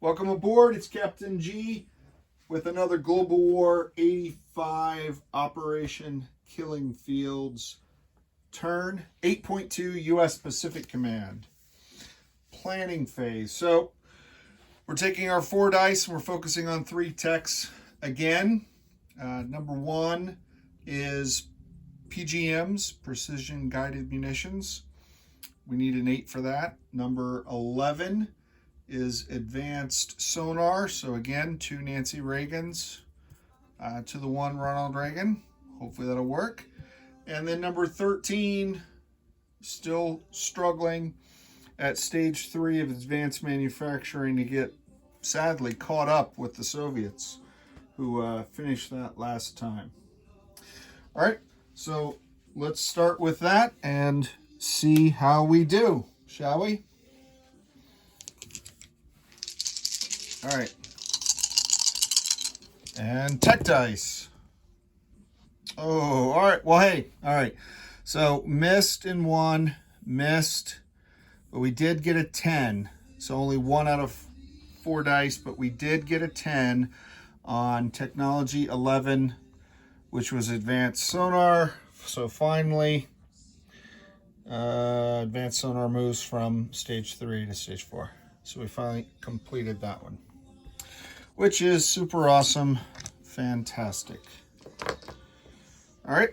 Welcome aboard. It's Captain G with another Global War 85 Operation Killing Fields turn. 8.2 U.S. Pacific Command. Planning phase. So we're taking our 4 dice and we're focusing on 3 techs again. Number 1 is PGMs, Precision Guided Munitions. We need an 8 for that. Number 11 is advanced sonar. So again, 2 Nancy Reagans to the 1 Ronald Reagan. Hopefully that'll work. And then number 13, still struggling at stage 3 of advanced manufacturing to get, sadly, caught up with the Soviets who finished that last time. All right, so let's start with that and see how we do, shall we? All right. And tech dice. Oh, all right. Well, hey, all right. So missed in 1, missed, but we did get a 10. So only 1 out of 4 dice, but we did get a 10 on technology 11, which was advanced sonar. So finally, advanced sonar moves from stage 3 to stage 4. So we finally completed that one, which is super awesome. Fantastic. All right.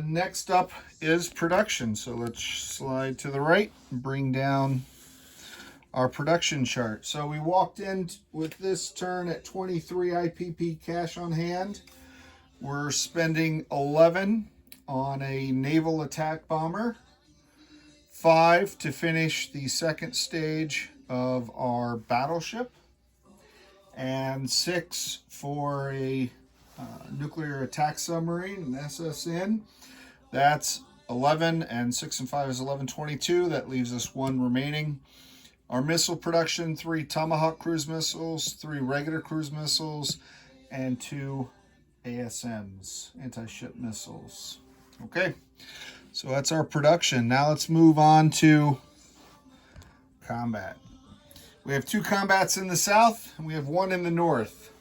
Next up is production. So let's slide to the right and bring down our production chart. So we walked in with this turn at 23 IPP cash on hand. We're spending 11 on a naval attack bomber, 5 to finish the second stage of our battleship, and 6 for a nuclear attack submarine, an SSN. That's 11, and 6 and 5 is 11, 22. That leaves us 1 remaining. Our missile production, 3 Tomahawk cruise missiles, 3 regular cruise missiles, and 2 ASMs, anti-ship missiles. Okay, so that's our production. Now let's move on to combat. We have 2 combats in the south, and we have 1 in the north.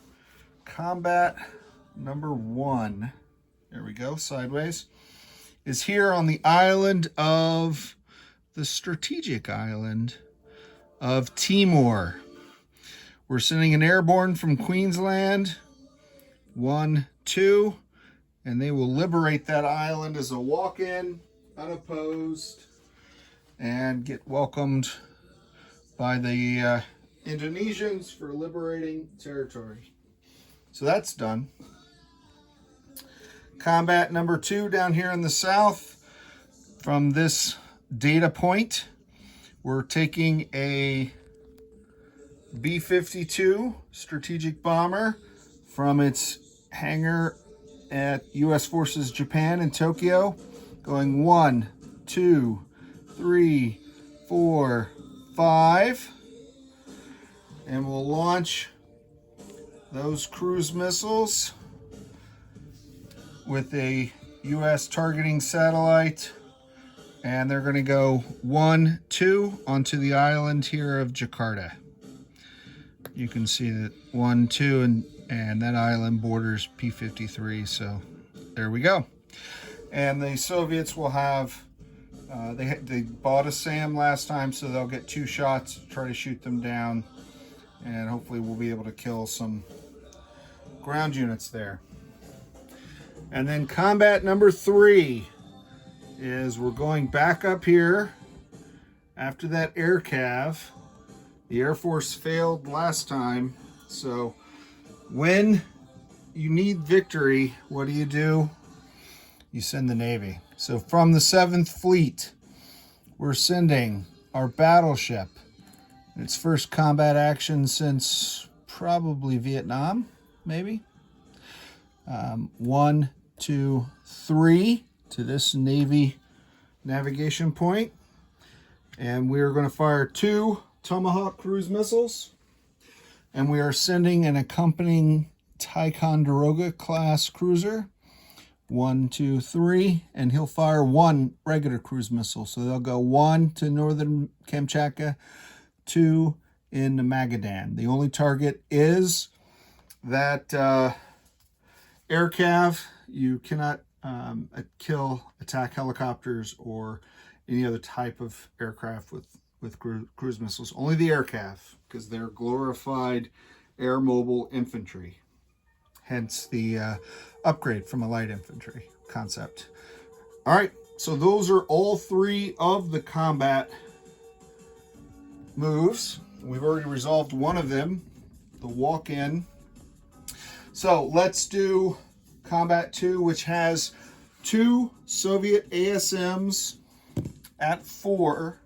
Combat number 1, there we go, sideways, is here on the island of, the strategic island of Timor. We're sending an airborne from Queensland, 1, 2, and they will liberate that island as a walk-in, unopposed, and get welcomed by the Indonesians for liberating territory. So that's done. Combat number 2 down here in the south. From this data point, we're taking a B-52 strategic bomber from its hangar at U.S. Forces Japan in Tokyo, going 1, 2, 3, 4, 5, and we'll launch those cruise missiles with a U.S. targeting satellite, and they're going to go 1, 2 onto the island here of Jakarta. You can see that 1, 2, and that island borders P-53, so there we go. And the Soviets will have, they bought a SAM last time, so they'll get 2 shots to try to shoot them down, and hopefully we'll be able to kill some ground units there. And then combat number 3 is we're going back up here after that air cav. The Air Force failed last time, so when you need victory, what do? You send the Navy. So from the 7th Fleet, we're sending our battleship. Its first combat action since probably Vietnam, maybe. 1, 2, 3 to this Navy navigation point. And we are going to fire 2 Tomahawk cruise missiles. And we are sending an accompanying Ticonderoga class cruiser. 1, 2, 3, and he'll fire 1 regular cruise missile. So they'll go 1 to northern Kamchatka, 2 in the Magadan. The only target is that air cav. You cannot attack helicopters or any other type of aircraft with cruise missiles. Only the air cav, because they're glorified air mobile infantry. Hence the upgrade from a light infantry concept. All right, so those are all three of the combat moves. We've already resolved one of them, the walk-in. So let's do Combat 2, which has 2 Soviet ASMs at 4,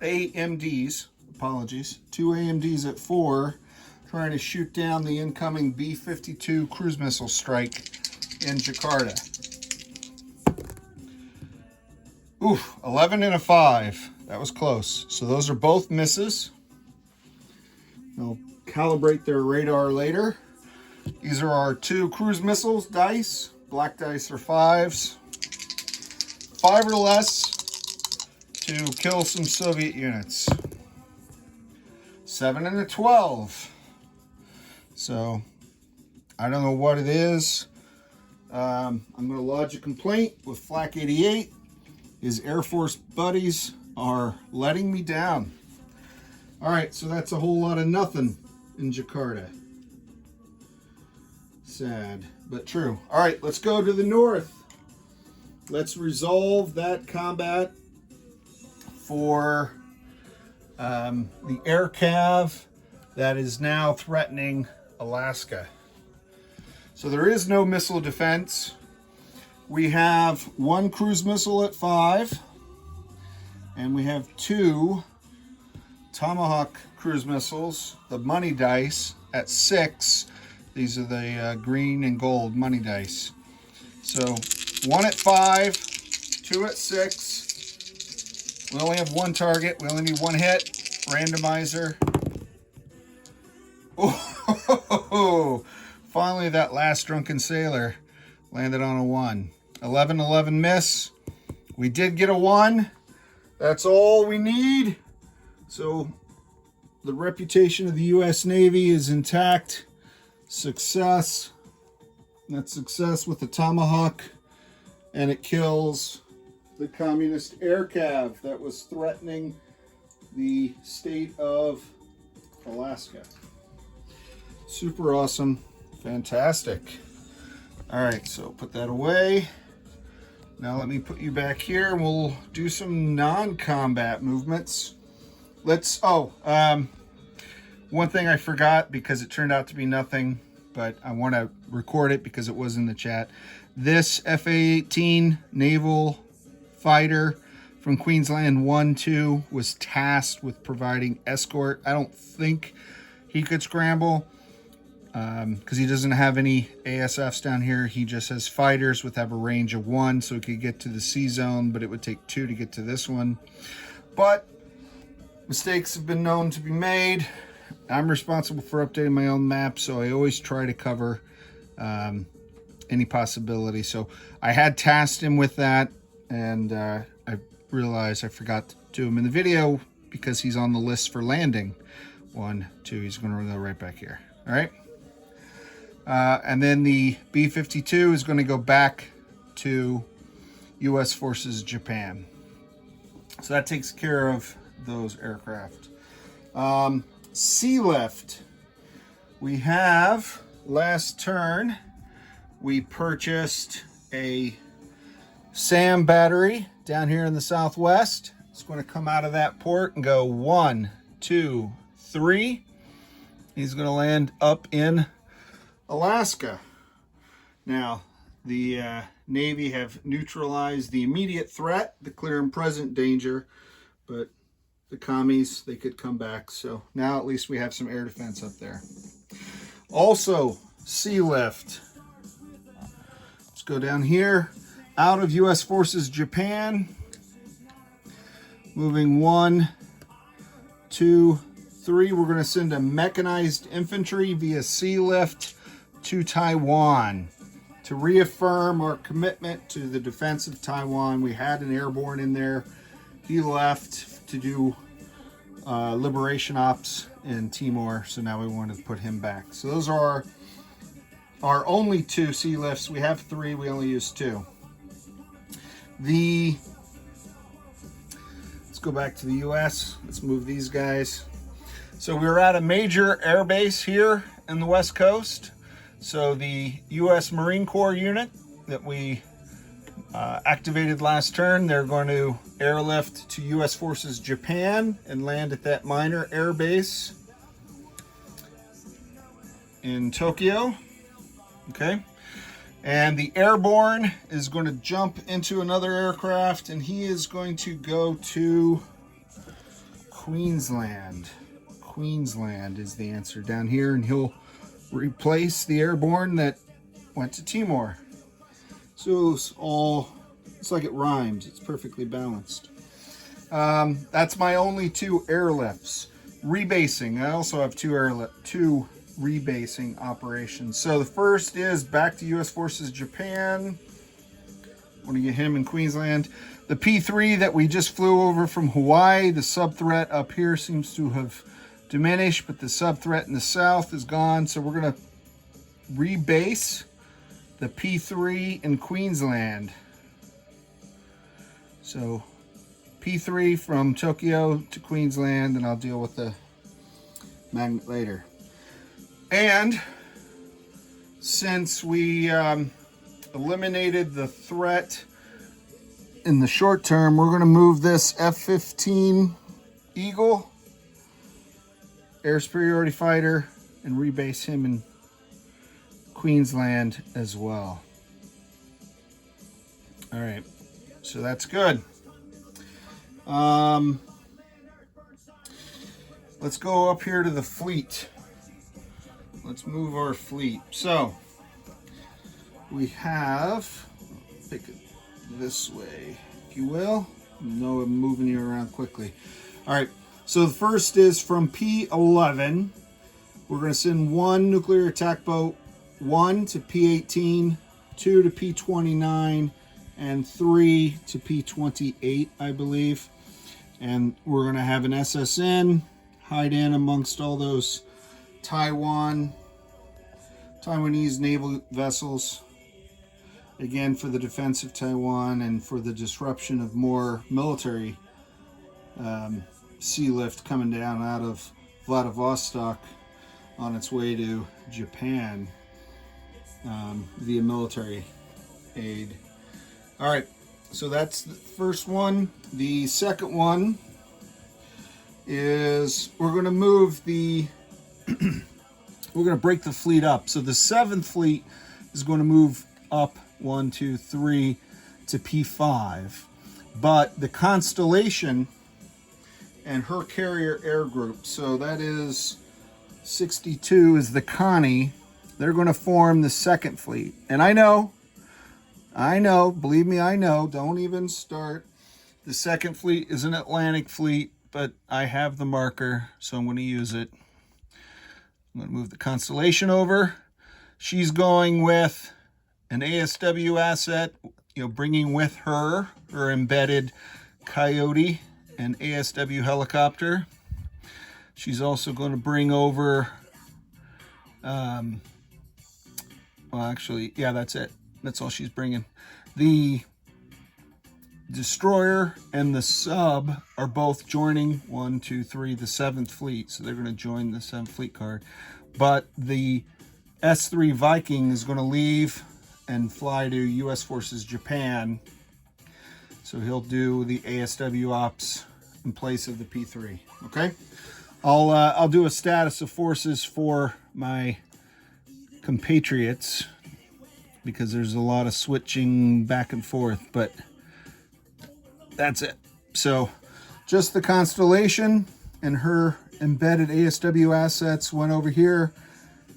AMDs, apologies, 2 AMDs at 4, trying to shoot down the incoming B-52 cruise missile strike in Jakarta. Oof, 11 and a 5. That was close. So those are both misses. They'll calibrate their radar later. These are our 2 cruise missiles dice. Black dice are 5s. 5 or less to kill some Soviet units. 7 and a 12. So I don't know what it is. I'm going to lodge a complaint with Flak 88. His Air Force buddies are letting me down. All right, so that's a whole lot of nothing in Jakarta. Sad, but true. All right, let's go to the north. Let's resolve that combat for the air cav that is now threatening Alaska. So there is no missile defense. We have 1 cruise missile at 5, and we have 2 Tomahawk cruise missiles, the money dice, at 6. These are the green and gold money dice. So 1 at 5, 2 at 6. We only have 1 target. We only need 1 hit. Randomizer. Oh, finally that last drunken sailor landed on a 1. 11-11 miss. We did get a 1. That's all we need. So the reputation of the U.S. Navy is intact. Success. That's success with the Tomahawk. And it kills the communist air cav that was threatening the state of Alaska. Super awesome. Fantastic. All right, so put that away. Now let me put you back here and we'll do some non-combat movements. One thing I forgot because it turned out to be nothing, but I want to record it because it was in the chat. This FA-18 naval fighter from Queensland 1-2 was tasked with providing escort. I don't think he could scramble because he doesn't have any ASFs down here. He just has fighters with have a range of 1, so he could get to the C zone, but it would take 2 to get to this one. But mistakes have been known to be made. I'm responsible for updating my own map, so I always try to cover any possibility. So I had tasked him with that, and I realized I forgot to do him in the video because he's on the list for landing. 1, 2, he's going to go right back here. All right. And then the B-52 is going to go back to U.S. Forces Japan. So that takes care of those aircraft. Sea lift. We have, last turn, we purchased a SAM battery down here in the southwest. It's going to come out of that port and go 1, 2, 3. He's going to land up in Alaska. Now, the Navy have neutralized the immediate threat, the clear and present danger, but the commies, they could come back. So now at least we have some air defense up there. Also, sea lift. Let's go down here. Out of U.S. Forces Japan. Moving 1, 2, 3. We're going to send a mechanized infantry via sea lift to Taiwan to reaffirm our commitment to the defense of Taiwan. We had an airborne in there. He left to do liberation ops in Timor, so now we wanted to put him back. So those are our only 2 sea lifts. We have 3, we only use 2. Let's go back to the US. Let's move these guys. So we're at a major air base here in the West Coast. So the US Marine Corps unit that we activated last turn, they're going to airlift to US Forces Japan and land at that minor air base in Tokyo. Okay. And the airborne is going to jump into another aircraft, and he is going to go to Queensland. Queensland is the answer down here, and he'll replace the airborne that went to Timor. So it's like it rhymes. It's perfectly balanced. That's my only 2 airlifts. Rebasing. I also have 2 rebasing operations. So the first is back to US Forces Japan. Want to get him in Queensland. The P3 that we just flew over from Hawaii, the sub threat up here seems to have diminished, but the sub threat in the south is gone. So we're going to rebase the P3 in Queensland. So P3 from Tokyo to Queensland, and I'll deal with the magnet later. And since we eliminated the threat in the short term, we're going to move this F-15 Eagle air superiority fighter and rebase him in Queensland as well. All right, so that's good. Let's go up here to the fleet. Let's move our fleet. So we have, pick it this way, if you will. No, I'm moving you around quickly. All right, so the first is from P11. We're going to send 1 nuclear attack boat, 1 to P18, 2 to P29, and 3 to P28, I believe. And we're going to have an SSN hide in amongst all those Taiwanese naval vessels, again for the defense of Taiwan and for the disruption of more military sea lift coming down out of Vladivostok on its way to Japan via military aid. All right, so that's the first one. The second one is we're going to move the we're going to break the fleet up. So the 7th fleet is going to move up 1, 2, 3 to P5. But the Constellation and her carrier air group, so that is 62 is the Connie, they're going to form the 2nd fleet. And I know, believe me, I know, don't even start. The 2nd fleet is an Atlantic fleet, but I have the marker, so I'm going to use it. I'm going to move the Constellation over. She's going with an ASW asset, bringing with her embedded Coyote and ASW helicopter. She's also going to bring over, well, actually, yeah, that's it. That's all she's bringing. The destroyer and the sub are both joining 1, 2, 3, the 7th fleet. So they're going to join the 7th fleet card. But the S3 Viking is going to leave and fly to US Forces Japan. So he'll do the ASW ops in place of the P3. Okay. I'll do a status of forces for my compatriots because there's a lot of switching back and forth, but that's it. So just the Constellation and her embedded ASW assets went over here,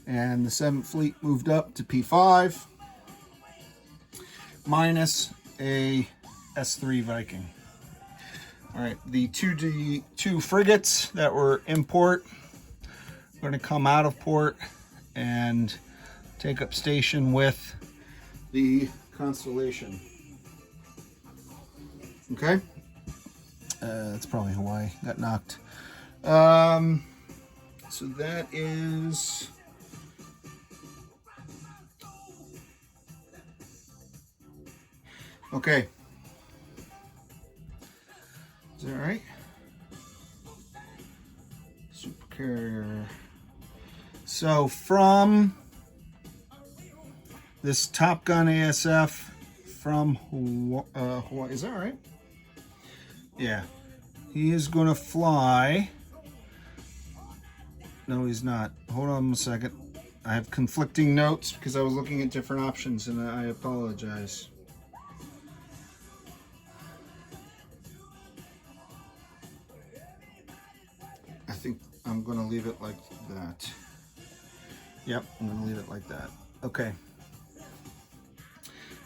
and the 7th fleet moved up to P5 minus a S3 Viking. All right, the 2 frigates that were in port are going to come out of port and take up station with the Constellation. Okay, that's probably Hawaii. Got knocked. so that is okay. Is that right? Super carrier. So from this Top Gun ASF from Hawaii, is that right? Yeah. He is going to fly. No, he's not. Hold on a second. I have conflicting notes because I was looking at different options and I apologize. I think I'm going to leave it like that. Yep, I'm going to leave it like that. Okay.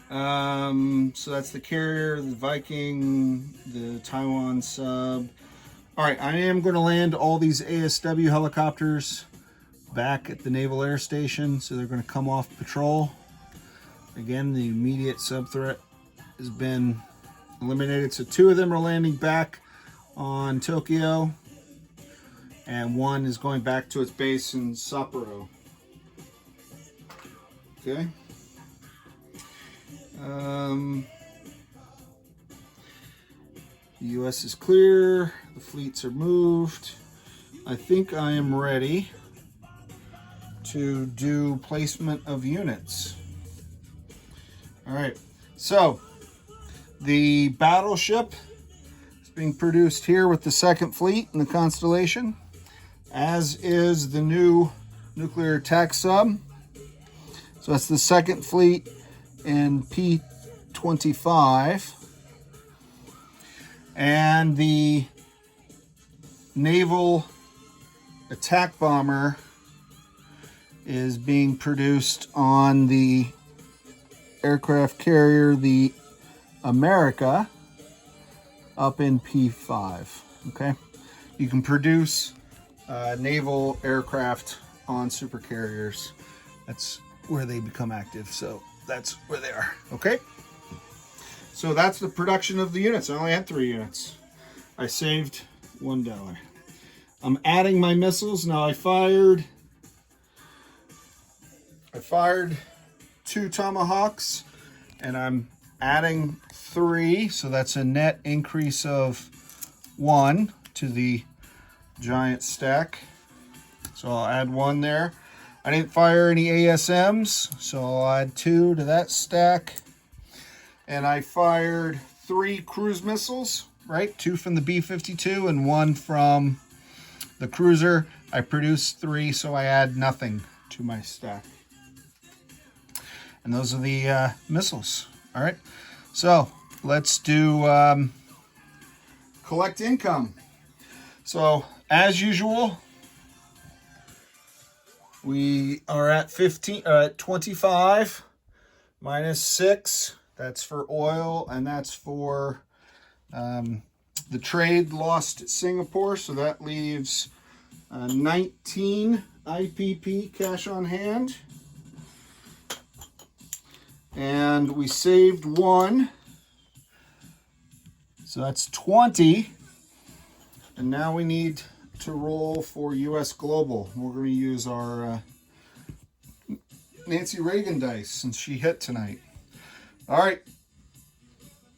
So that's the carrier, the Viking, the Taiwan sub. All right, I am going to land all these ASW helicopters back at the Naval Air Station. So they're going to come off patrol. Again, the immediate sub threat has been eliminated. So 2 of them are landing back on Tokyo, and 1 is going back to its base in Sapporo. Okay. The U.S. is clear. The fleets are moved. I think I am ready to do placement of units. All right. So the battleship is being produced here with the 2nd Fleet in the Constellation, as is the new nuclear attack sub. So that's the 2nd Fleet in P25. And the naval attack bomber is being produced on the aircraft carrier, the America, up in P5. Okay, you can produce naval aircraft on supercarriers. That's where they become active. So that's where they are. Okay. So that's the production of the units. I only had 3 units. I saved $1. I'm adding my missiles. Now I fired 2 Tomahawks, and I'm adding 3. So that's a net increase of 1 to the giant stack. So I'll add 1 there. I didn't fire any ASMs, so I'll add 2 to that stack. And I fired 3 cruise missiles, right? 2 from the B-52 and 1 from the cruiser. I produced 3, so I add nothing to my stack. And those are the missiles. All right. So let's do collect income. So as usual, we are at 25 minus 6. That's for oil, and that's for the trade lost at Singapore. So that leaves 19 IPP cash on hand. And we saved 1. So that's 20. And now we need to roll for US Global. We're going to use our Nancy Reagan dice since she hit tonight. All right.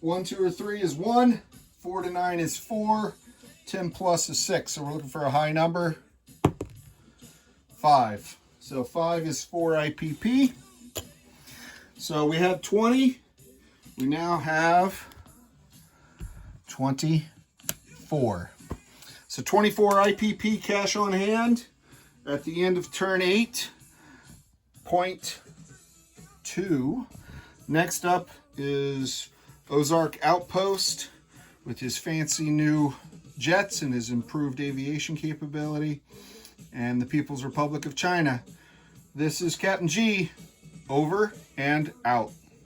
1, 2, or 3 is 1. 4 to 9 is 4. 10 plus is 6. So we're looking for a high number. 5. So 5 is 4 IPP. So we have 20. We now have 24. So 24 IPP cash on hand at the end of turn 8.2. Next up is Ozark Outpost with his fancy new jets and his improved aviation capability, and the People's Republic of China. This is Captain G, over and out.